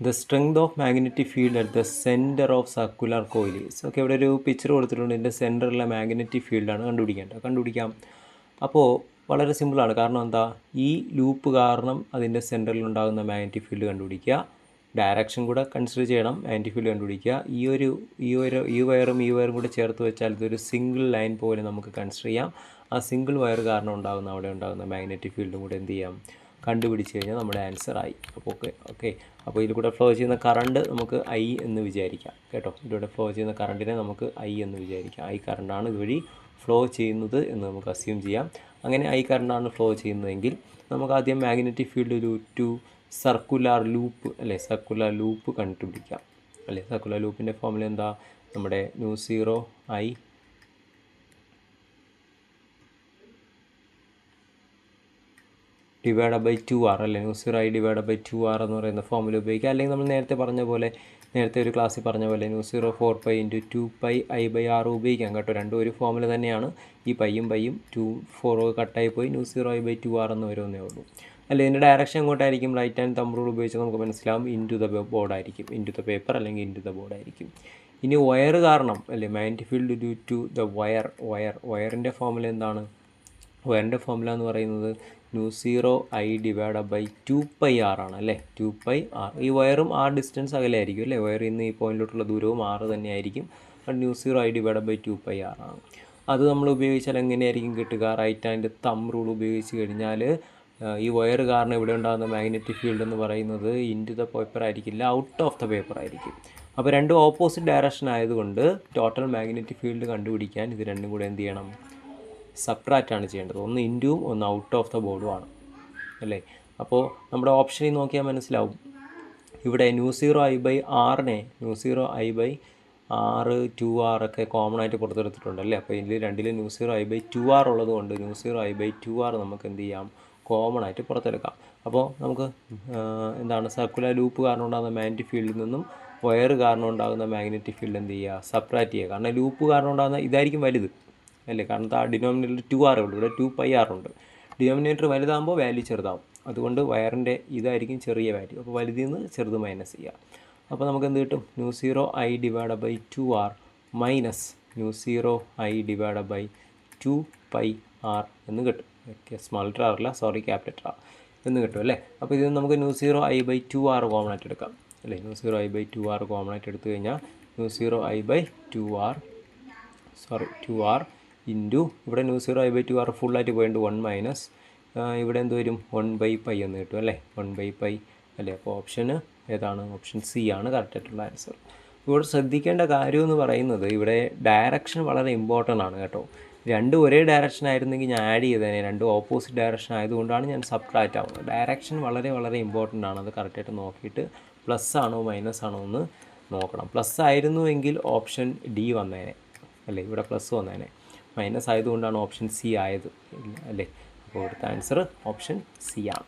The strength of magnetic field at the centre of circular coil is. Okay, ഇവിടെ ഒരു picture കൊടുത്തിട്ടുണ്ട്. ഇതിൻ്റെ സെൻറ്ററിലെ magnetic ഫീൽഡാണ് കണ്ടുപിടിക്കാം. അപ്പോൾ വളരെ സിമ്പിളാണ്. കാരണം എന്താ, ഈ ലൂപ്പ് കാരണം അതിൻ്റെ സെൻറ്ററിൽ ഉണ്ടാകുന്ന മാഗ്നറ്റിക് ഫീൽഡ് കണ്ടുപിടിക്കുക. ഡയറക്ഷൻ കൂടെ കൺസിഡർ ചെയ്യണം. മാഗ്നറ്റിക് ഫീൽഡ് കണ്ടുപിടിക്കുക. ഈ വയറും കൂടെ ചേർത്ത് വെച്ചാൽ ഇതൊരു സിംഗിൾ ലൈൻ പോലെ നമുക്ക് കൺസിഡർ ചെയ്യാം. ആ സിംഗിൾ വയർ കാരണം അവിടെ ഉണ്ടാകുന്ന മാഗ്നറ്റിക് ഫീൽഡും കൂടെ എന്ത് ചെയ്യാം, കണ്ടുപിടിച്ച് കഴിഞ്ഞാൽ നമ്മുടെ ആൻസർ ആയി. അപ്പോൾ ഇതിൽ കൂടെ ഫ്ലോ ചെയ്യുന്ന കറണ്ട് നമുക്ക് I എന്ന് വിചാരിക്കാം കേട്ടോ. ഇതിലൂടെ ഫ്ലോ ചെയ്യുന്ന കറണ്ടിനെ നമുക്ക് I എന്ന് വിചാരിക്കാം. I കറണ്ടാണ് ഇതുവഴി ഫ്ലോ ചെയ്യുന്നത് എന്ന് നമുക്ക് അസ്യൂം ചെയ്യാം. അങ്ങനെ I കറണ്ടാണ് ഫ്ലോ ചെയ്യുന്നതെങ്കിൽ നമുക്ക് ആദ്യം മാഗ്നറ്റിക് ഫീൽഡ് ഒരു സർക്കുലർ ലൂപ്പ് കണ്ടുപിടിക്കാം അല്ലേ. സർക്കുലർ ലൂപ്പിൻ്റെ ഫോർമുല എന്താ, നമ്മുടെ µ0 I ഡിവൈഡ് ബൈ 2R അല്ലേ. µ0 I ഡിവൈഡ് ബൈ 2R എന്ന് പറയുന്ന ഫോർമുല ഉപയോഗിക്കുക. അല്ലെങ്കിൽ നമ്മൾ നേരത്തെ ഒരു ക്ലാസ്സിൽ പറഞ്ഞ പോലെ µ0 4π × 2πI/R ഉപയോഗിക്കാം കേട്ടോ. രണ്ടും ഒരു ഫോർമുല തന്നെയാണ്. ഈ പൈയും 4 കട്ടായി പോയി µ0 I/2R എന്ന് വരുന്നേ ഉള്ളൂ അല്ലേ. ഇതിൻ്റെ ഡയറക്ഷൻ എങ്ങോട്ടായിരിക്കും, റൈറ്റ് ഹാൻഡ് തമ്പ് റൂൾ ഉപയോഗിച്ച് നമുക്ക് മനസ്സിലാവും. ഇൻറ്റു ദ ബോർഡായിരിക്കും, ഇൻറ്റു ദ പേപ്പർ അല്ലെങ്കിൽ ഇൻറ്റു ദ ബോർഡായിരിക്കും. ഇനി വയർ കാരണം അല്ലേ, magnetic field due to the വയറിൻ്റെ ഫോർമുല എന്താണ്, വയറിൻ്റെ ഫോർമുല എന്ന് പറയുന്നത് µ0 I ഡിവൈഡ് ബൈ 2πR ആണ് അല്ലേ. 2πR. ഈ വയറും R ഡിസ്റ്റൻസ് അകലെ ആയിരിക്കും അല്ലേ. വയറിൽ നിന്ന് ഈ പോയിൻറ്റിലോട്ടുള്ള ദൂരവും R തന്നെയായിരിക്കും. µ0 I ഡിവൈഡ് ബൈ 2πR ആണ്. അത് നമ്മൾ ഉപയോഗിച്ചാൽ എങ്ങനെയായിരിക്കും കിട്ടുക, റൈറ്റ് ഹാൻഡ് തമ്പ് റൂൾ ഉപയോഗിച്ച് കഴിഞ്ഞാൽ ഈ വയർ കാരണം ഇവിടെ ഉണ്ടാകുന്ന മാഗ്നറ്റിക് ഫീൽഡ് എന്ന് പറയുന്നത് ഇൻറ്റു ദ പേപ്പർ ആയിരിക്കില്ല, ഔട്ട് ഓഫ് ദ പേപ്പർ ആയിരിക്കും. അപ്പോൾ രണ്ടും ഓപ്പോസിറ്റ് ഡയറക്ഷൻ ആയതുകൊണ്ട് ടോട്ടൽ മാഗ്നറ്റിക് ഫീൽഡ് കണ്ടുപിടിക്കാൻ ഇത് രണ്ടും കൂടെ എന്ത് ചെയ്യണം, സബ്ട്രാക്റ്റാണ് ചെയ്യേണ്ടത്. ഒന്ന് ഇൻറ്റുവും ഒന്ന് ഔട്ട് ഓഫ് ദ ബോർഡുമാണ് അല്ലേ. അപ്പോൾ നമ്മുടെ ഓപ്ഷനിൽ നോക്കിയാൽ മനസ്സിലാവും. ഇവിടെ µ0 I/R-നെ µ0 I/R 2R ഒക്കെ കോമൺ ആയിട്ട് പുറത്തെടുത്തിട്ടുണ്ട് അല്ലേ. അപ്പോൾ ഇതിൽ രണ്ടിലും µ0 I/2R ഉള്ളത് കൊണ്ട് µ0 I/2R നമുക്ക് എന്ത് ചെയ്യാം, കോമൺ ആയിട്ട് പുറത്തെടുക്കാം. അപ്പോൾ നമുക്ക് എന്താണ്, സർക്കുലർ ലൂപ്പ് കാരണം ഉണ്ടാകുന്ന മാഗ്നറ്റിക് ഫീൽഡിൽ നിന്നും വയർ കാരണം ഉണ്ടാകുന്ന മാഗ്നറ്റിക് ഫീൽഡ് എന്ത് ചെയ്യുക, സബ്ട്രാക്റ്റ് ചെയ്യുക. കാരണം ലൂപ്പ് കാരണം ഉണ്ടാകുന്ന ഇതായിരിക്കും വലുത് അല്ലേ. കാരണം ആ ഡിനോമിനേറ്ററിൽ 2R ഉള്ളൂ, ഇവിടെ 2πR ഉണ്ട്. ഡിനോമിനേറ്റർ വലുതാകുമ്പോൾ വാല്യൂ ചെറുതാവും. അതുകൊണ്ട് വയറിൻ്റെ ഇതായിരിക്കും ചെറിയ വാല്യൂ. അപ്പോൾ വലുതിൽ നിന്ന് ചെറുത് മൈനസ് ചെയ്യുക. അപ്പോൾ നമുക്ക് എന്ത് കിട്ടും, µ0 I divide by 2R minus µ0 I divide by 2πR എന്ന് കിട്ടും. സ്മാൾ ലെറ്റർ ആറില്ല, സോറി, ക്യാപിറ്റൽ R എന്ന് കിട്ടും അല്ലേ. അപ്പോൾ ഇതിൽ നമുക്ക് µ0 I/2R കോമൺ ആയിട്ട് എടുക്കാം അല്ലേ. µ0 I/2R കോമൺ ആയിട്ട് എടുത്തു കഴിഞ്ഞാൽ µ0 I/2R 2R ഇൻറ്റു ഇവിടെ µ0 I/2R ഫുള്ളായിട്ട് പോയിട്ട് 1 മൈനസ് ഇവിടെ എന്ത് വരും, 1/π എന്ന് കിട്ടും അല്ലേ. 1/π അല്ലേ. അപ്പോൾ ഓപ്ഷന് ഏതാണ്, ഓപ്ഷൻ C ആണ് കറക്റ്റായിട്ടുള്ള ആൻസർ. ഇവിടെ ശ്രദ്ധിക്കേണ്ട കാര്യം എന്ന് പറയുന്നത് ഇവിടെ ഡയറക്ഷൻ വളരെ ഇമ്പോർട്ടൻ്റ് ആണ് കേട്ടോ. രണ്ടും ഒരേ ഡയറക്ഷൻ ആയിരുന്നെങ്കിൽ ഞാൻ ആഡ് ചെയ്തേനെ. രണ്ടും ഓപ്പോസിറ്റ് ഡയറക്ഷൻ ആയതുകൊണ്ടാണ് ഞാൻ സബ്ട്രാക്റ്റ് ആവുന്നത്. ഡയറക്ഷൻ വളരെ വളരെ ഇമ്പോർട്ടൻ്റ് ആണ്. അത് കറക്റ്റായിട്ട് നോക്കിയിട്ട് പ്ലസ് ആണോ മൈനസ് ആണോ എന്ന് നോക്കണം. പ്ലസ് ആയിരുന്നുവെങ്കിൽ ഓപ്ഷൻ D വന്നേനെ അല്ലേ, ഇവിടെ പ്ലസ് വന്നേനെ. മൈനസ് ആയതുകൊണ്ടാണ് ഓപ്ഷൻ C ആയത് അല്ലേ. അപ്പോൾ ഇവിടുത്തെ ആൻസർ ഓപ്ഷൻ C ആണ്.